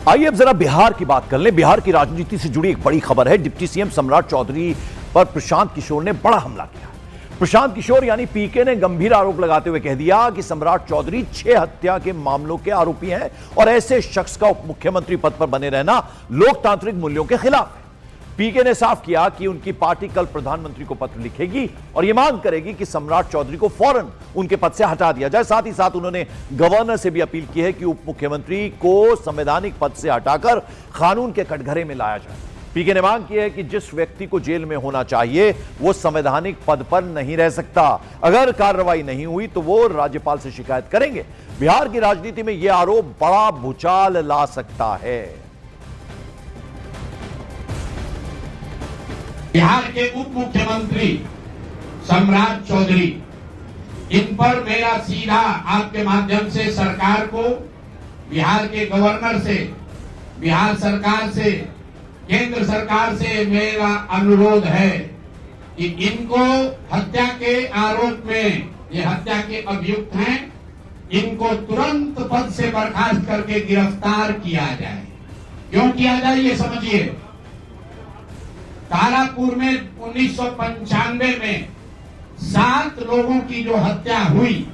आइए अब जरा बिहार की बात कर लें। बिहार की राजनीति से जुड़ी एक बड़ी खबर है। डिप्टी सीएम सम्राट चौधरी पर प्रशांत किशोर ने बड़ा हमला किया। प्रशांत किशोर यानी पीके ने गंभीर आरोप लगाते हुए कह दिया कि सम्राट चौधरी 6 हत्या के मामलों के आरोपी हैं और ऐसे शख्स का उप मुख्यमंत्री पद पर बने रहना लोकतांत्रिक मूल्यों के खिलाफ है। पीके ने साफ किया कि उनकी पार्टी कल प्रधानमंत्री को पत्र लिखेगी और यह मांग करेगी कि सम्राट चौधरी को फौरन उनके पद से हटा दिया जाए। साथ ही साथ उन्होंने गवर्नर से भी अपील की है कि उप मुख्यमंत्री को संवैधानिक पद से हटाकर कानून के कटघरे में लाया जाए। पीके ने मांग की है कि जिस व्यक्ति को जेल में होना चाहिए वो संवैधानिक पद पर नहीं रह सकता। अगर कार्रवाई नहीं हुई तो वो राज्यपाल से शिकायत करेंगे। बिहार की राजनीति में यह आरोप बड़ा भूचाल ला सकता है। बिहार के उप मुख्यमंत्री सम्राट चौधरी, इन पर मेरा सीधा आपके माध्यम से सरकार को, बिहार के गवर्नर से, बिहार सरकार से, केंद्र सरकार से मेरा अनुरोध है कि इनको हत्या के आरोप में, ये हत्या के अभियुक्त हैं, इनको तुरंत पद से बर्खास्त करके गिरफ्तार किया जाए। क्यों किया जाए ये समझिए। तारापुर में 1995 में 7 लोगों की जो हत्या हुई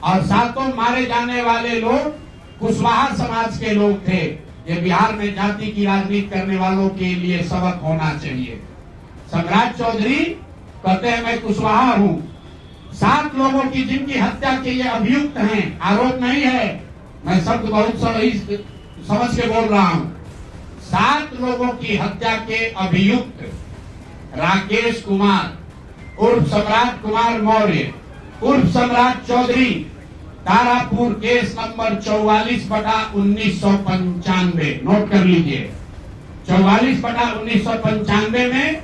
और 7 मारे जाने वाले लोग कुशवाहा समाज के लोग थे। ये बिहार में जाति की राजनीति करने वालों के लिए सबक होना चाहिए। सम्राट चौधरी कहते हैं मैं कुशवाहा हूं। 7 लोगों की जिनकी हत्या के ये अभियुक्त हैं, आरोप नहीं है, मैं शब्द बहुत सही समझ के बोल रहा हूं। 7 लोगों की हत्या के अभियुक्त राकेश कुमार उर्फ सम्राट कुमार मौर्य उर्फ Samrat Choudhary, Tarapur case number 44/1995, note कर लीजिए। 44/1995 में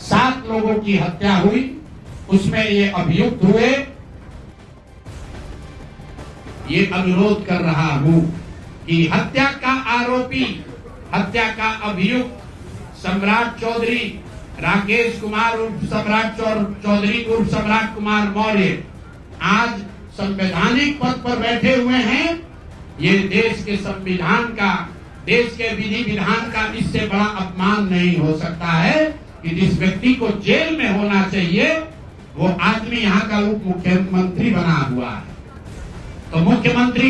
7 लोगों की हत्या हुई, उसमें ये अभियुक्त हुए। ये अनुरोध कर रहा हूं कि हत्या का आरोपी, हत्या का अभियुक्त सम्राट चौधरी, राकेश कुमार उर्फ सम्राट चौधरी उर्फ सम्राट कुमार मौर्य आज संवैधानिक पद पर बैठे हुए हैं। ये देश के संविधान का, देश के विधि विधान का इससे बड़ा अपमान नहीं हो सकता है कि जिस व्यक्ति को जेल में होना चाहिए वो आदमी यहाँ का उप मुख्यमंत्री बना हुआ है। तो मुख्यमंत्री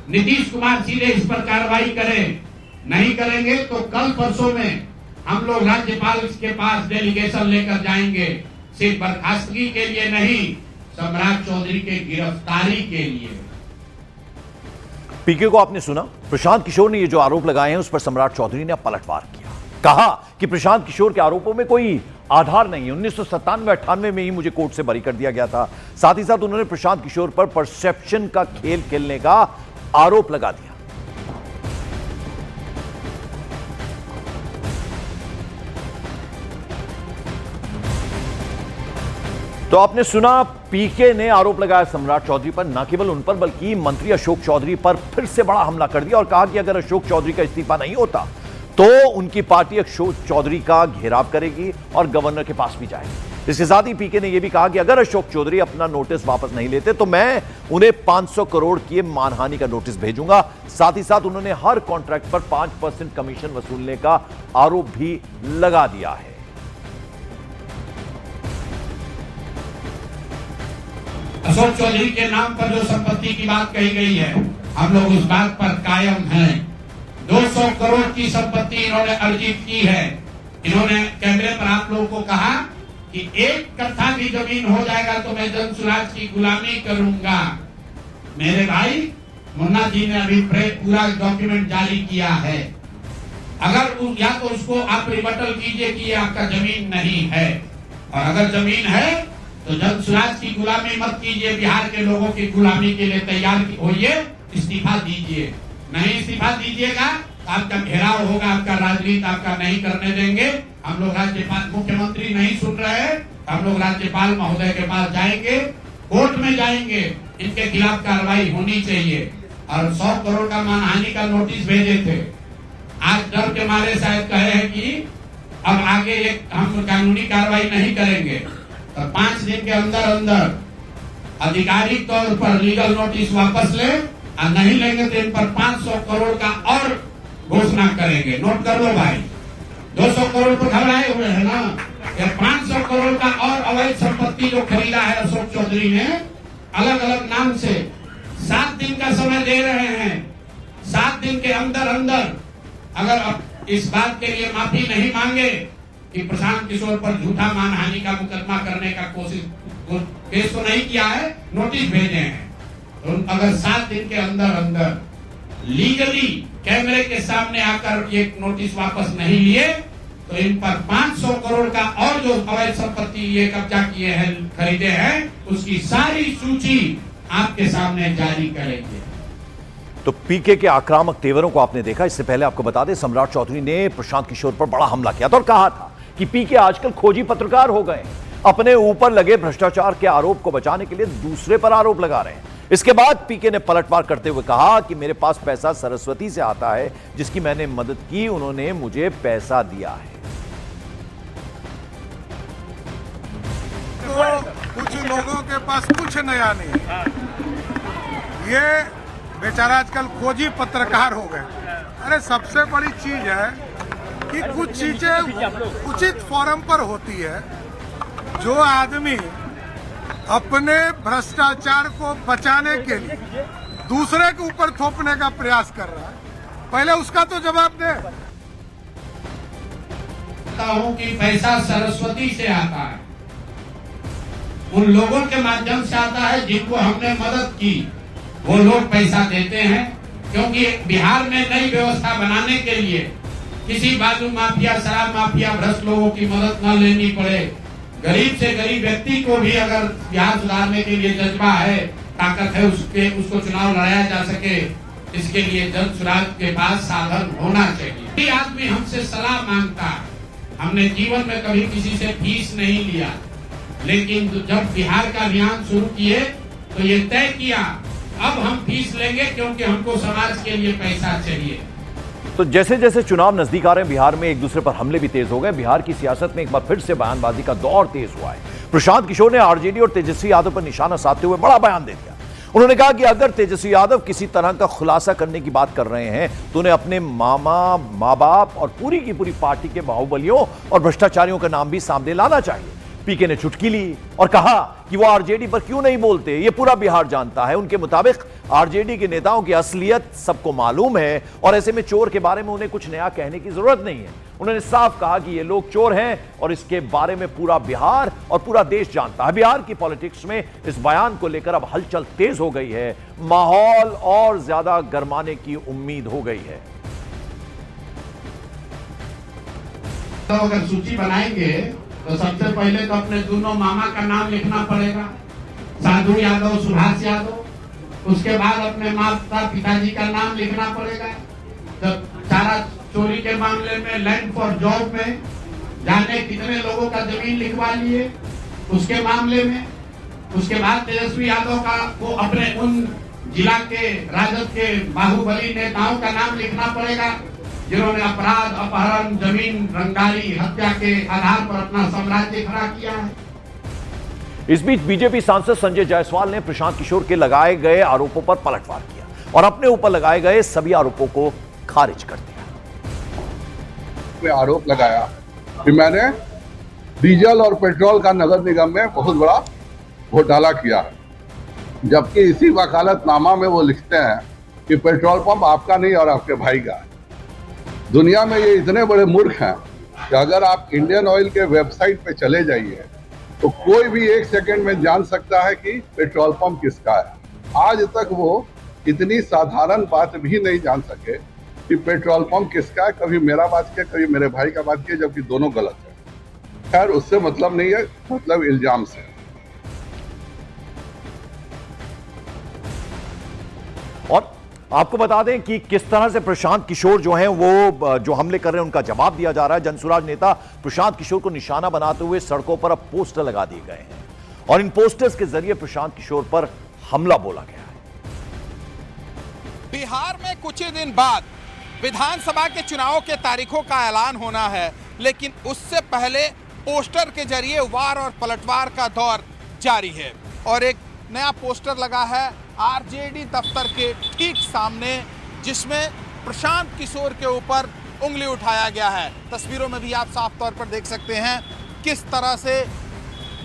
नीतीश कुमार सीधे इस पर कार्रवाई करें। नहीं करेंगे तो कल परसों में हम लोग राज्यपाल के पास डेलीगेशन लेकर जाएंगे, सिर्फ बर्खास्तगी के लिए नहीं, सम्राट चौधरी के गिरफ्तारी के लिए। पीके को आपने सुना। प्रशांत किशोर ने ये जो आरोप लगाए हैं उस पर सम्राट चौधरी ने पलटवार किया। कहा कि प्रशांत किशोर के आरोपों में कोई आधार नहीं है। 1997-98 में ही मुझे कोर्ट से बरी कर दिया गया था। साथ ही साथ उन्होंने प्रशांत किशोर पर परसेप्शन का खेल खेलने का आरोप लगा दिया। तो आपने सुना, पीके ने आरोप लगाया सम्राट चौधरी पर, न केवल उन पर बल्कि मंत्री अशोक चौधरी पर फिर से बड़ा हमला कर दिया और कहा कि अगर अशोक चौधरी का इस्तीफा नहीं होता तो उनकी पार्टी अशोक चौधरी का घेराव करेगी और गवर्नर के पास भी जाएगी। इसके साथ ही पीके ने यह भी कहा कि अगर अशोक चौधरी अपना नोटिस वापस नहीं लेते तो मैं उन्हें 500 करोड़ की मानहानि का नोटिस भेजूंगा। साथ ही साथ उन्होंने हर कॉन्ट्रैक्ट पर 5% कमीशन वसूलने का आरोप भी लगा दिया है। अशोक चौधरी के नाम पर जो संपत्ति की बात कही गई है, हम लोग उस बात पर कायम हैं। 200 करोड़ की संपत्ति इन्होंने अर्जित की है। इन्होंने कैमरे पर आप लोगों को कहा कि 1 कट्ठा भी जमीन हो जाएगा तो मैं जनसुराज की गुलामी करूंगा। मेरे भाई मुन्ना जी ने अभी पूरा डॉक्यूमेंट जारी किया है। अगर या तो उसको आप रिबटल कीजिए कि ये आपका जमीन नहीं है, और अगर जमीन है तो जनसुराज की गुलामी मत कीजिए, बिहार के लोगों की गुलामी के लिए तैयार होइए, इस्तीफा दीजिए। नहीं इस्तीफा दीजिएगा तो आपका घेराव होगा, आपका राजनीति आपका नहीं करने देंगे। हम लोग राज्यपाल, मुख्यमंत्री नहीं सुन रहे हैं, हम लोग राज्यपाल महोदय के पास जाएंगे, कोर्ट में जाएंगे, इनके खिलाफ कार्रवाई होनी चाहिए। और 100 करोड़ का मानहानि का नोटिस भेजे थे। आज डर के मारे शायद कहे हैं कि अब आगे हम कानूनी कार्रवाई नहीं करेंगे, तो 5 दिन के अंदर अंदर आधिकारिक तौर पर लीगल नोटिस वापस ले और नहीं लेंगे तो इन पर 500 करोड़ का और घोषणा करेंगे। नोट कर लो भाई, 200 करोड़ पर घबराए हुए है ना, या 500 करोड़ का और अवैध संपत्ति जो खरीदा है अशोक चौधरी ने अलग अलग नाम से। 7 दिन का समय दे रहे हैं, 7 दिन के अंदर अंदर अगर अब इस बात के लिए माफी नहीं मांगे कि प्रशांत किशोर पर झूठा मानहानि का मुकदमा करने का केस तो नहीं किया है, नोटिस भेजे हैं, तो अगर 7 दिन के अंदर अंदर लीगली कैमरे के सामने आकर ये नोटिस वापस नहीं लिए तो इन पर 500 करोड़ का और जो अवैध संपत्ति ये कब्जा किए हैं, खरीदे हैं, उसकी सारी सूची आपके सामने जारी करेंगे। तो पीके के आक्रामक तेवरों को आपने देखा। इससे पहले आपको बता दें, सम्राट चौधरी ने प्रशांत किशोर पर बड़ा हमला किया था और कहा था कि पीके आजकल खोजी पत्रकार हो गए, अपने ऊपर लगे भ्रष्टाचार के आरोप को बचाने के लिए दूसरे पर आरोप लगा रहे हैं। इसके बाद पीके ने पलटवार करते हुए कहा कि मेरे पास पैसा सरस्वती से आता है, जिसकी मैंने मदद की, उन्होंने मुझे पैसा दिया है। तो कुछ लोगों के पास कुछ नया नहीं, ये बेचारा आजकल खोजी पत्रकार हो गए। अरे सबसे बड़ी चीज है कि कुछ चीजें उचित फोरम पर होती है। जो आदमी अपने भ्रष्टाचार को बचाने के लिए दूसरे के ऊपर थोपने का प्रयास कर रहा है, पहले उसका तो जवाब दे। हूं कि पैसा सरस्वती से आता है, उन लोगों के माध्यम से आता है जिनको हमने मदद की, वो लोग पैसा देते हैं। क्योंकि बिहार में नई व्यवस्था बनाने के लिए किसी बालू माफिया, शराब माफिया, भ्रष्ट लोगों की मदद न लेनी पड़े, गरीब से गरीब व्यक्ति को भी अगर बिहार सुधारने के लिए जज्बा है, ताकत है, उसको चुनाव लड़ाया जा सके, इसके लिए जन सुराज के पास साधन होना चाहिए। आदमी हमसे सलाह मांगता है, हमने जीवन में कभी किसी से फीस नहीं लिया, लेकिन जब बिहार का अभियान शुरू किए तो ये तय किया अब हम फीस लेंगे क्योंकि हमको समाज के लिए पैसा चाहिए। तो जैसे जैसे चुनाव नजदीक आ रहे हैं, बिहार में एक दूसरे पर हमले भी तेज हो गए। बिहार की सियासत में एक बार फिर से बयानबाजी का दौर तेज हुआ है। प्रशांत किशोर ने आरजेडी और तेजस्वी यादव पर निशाना साधते हुए बड़ा बयान दे दिया। उन्होंने कहा कि अगर तेजस्वी यादव किसी तरह का खुलासा करने की बात कर रहे हैं तो उन्हें अपने मामा, माँ बाप और पूरी की पूरी पार्टी के बाहुबलियों और भ्रष्टाचारियों का नाम भी सामने लाना चाहिए। पीके ने चुटकी ली और कहा कि वो आरजेडी पर क्यों नहीं बोलते, ये पूरा बिहार जानता है। उनके मुताबिक आरजेडी के नेताओं की असलियत सबको मालूम है और ऐसे में चोर के बारे में उन्हें कुछ नया कहने की जरूरत नहीं है। उन्होंने साफ कहा कि ये लोग चोर हैं और इसके बारे में पूरा बिहार और पूरा देश जानता है। बिहार की पॉलिटिक्स में इस बयान को लेकर अब हलचल तेज हो गई है, माहौल और ज्यादा गरमाने की उम्मीद हो गई है। तो अगर सूची बनाएंगे तो सबसे पहले तो अपने दोनों मामा का नाम लिखना पड़ेगा, साधु यादव, सुभाष यादव। उसके बाद अपने माता पिताजी का नाम लिखना पड़ेगा। जब चारा चोरी के मामले में लैंड फॉर जॉब में जाने कितने लोगों का जमीन लिखवा लिए उसके मामले में। उसके बाद तेजस्वी यादव का वो अपने उन जिला के राजद के बाहुबली नेताओं का नाम लिखना पड़ेगा जिन्होंने अपराध, अपहरण, जमीन रंगारी, हत्या के आधार पर अपना साम्राज्य खड़ा किया है। इस बीच बीजेपी सांसद संजय जायसवाल ने प्रशांत किशोर के लगाए गए आरोपों पर पलटवार किया और अपने ऊपर लगाए गए सभी आरोपों को खारिज कर दिया। आरोप लगाया कि मैंने डीजल और पेट्रोल का नगर निगम में बहुत बड़ा घोटाला किया, जबकि इसी वकालतनामा में वो लिखते हैं कि पेट्रोल पंप आपका नहीं और आपके भाई का है। दुनिया में ये इतने बड़े मूर्ख हैं कि अगर आप इंडियन ऑयल के वेबसाइट पे चले जाइए तो कोई भी 1 सेकंड में जान सकता है कि पेट्रोल पंप किसका है। आज तक वो इतनी साधारण बात भी नहीं जान सके कि पेट्रोल पंप किसका है। कभी मेरा बात किया, कभी मेरे भाई का बात किया, जबकि दोनों गलत है। खैर, उससे मतलब नहीं है, मतलब इल्जाम से। और आपको बता दें कि किस तरह से प्रशांत किशोर जो हैं वो जो हमले कर रहे हैं उनका जवाब दिया जा रहा है। जनसुराज नेता प्रशांत किशोर को निशाना बनाते हुए सड़कों पर अब पोस्टर लगा दिए गए हैं और इन पोस्टर्स के जरिए प्रशांत किशोर पर हमला बोला गया है। बिहार में कुछ ही दिन बाद विधानसभा के चुनाव के तारीखों का ऐलान होना है, लेकिन उससे पहले पोस्टर के जरिए वार और पलटवार का दौर जारी है और एक नया पोस्टर लगा है आरजेडी दफ्तर के ठीक सामने, जिसमें प्रशांत किशोर के ऊपर उंगली उठाया गया है। तस्वीरों में भी आप साफ तौर पर देख सकते हैं किस तरह से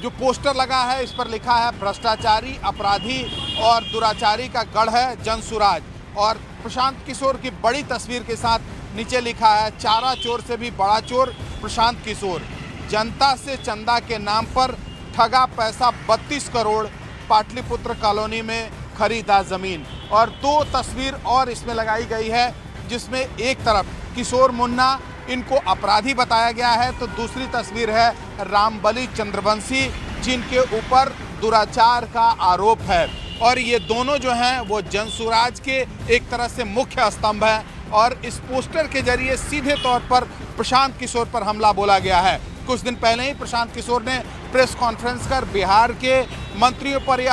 जो पोस्टर लगा है, इस पर लिखा है भ्रष्टाचारी, अपराधी और दुराचारी का गढ़ है जनसुराज। और प्रशांत किशोर की बड़ी तस्वीर के साथ नीचे लिखा है चारा चोर से भी बड़ा चोर प्रशांत किशोर, जनता से चंदा के नाम पर ठगा पैसा 32 करोड़, पाटलिपुत्र कॉलोनी में खरीदा जमीन। और दो तस्वीर और इसमें लगाई गई है, जिसमें एक तरफ किशोर मुन्ना, इनको अपराधी बताया गया है, तो दूसरी तस्वीर है रामबली चंद्रवंशी, जिनके ऊपर दुराचार का आरोप है। और ये दोनों जो हैं वो जनसुराज के एक तरह से मुख्य स्तंभ हैं। और इस पोस्टर के जरिए सीधे तौर पर प्रशांत किशोर पर हमला बोला गया है। कुछ दिन पहले ही प्रशांत किशोर ने प्रेस कॉन्फ्रेंस कर बिहार के मंत्रियों पर यह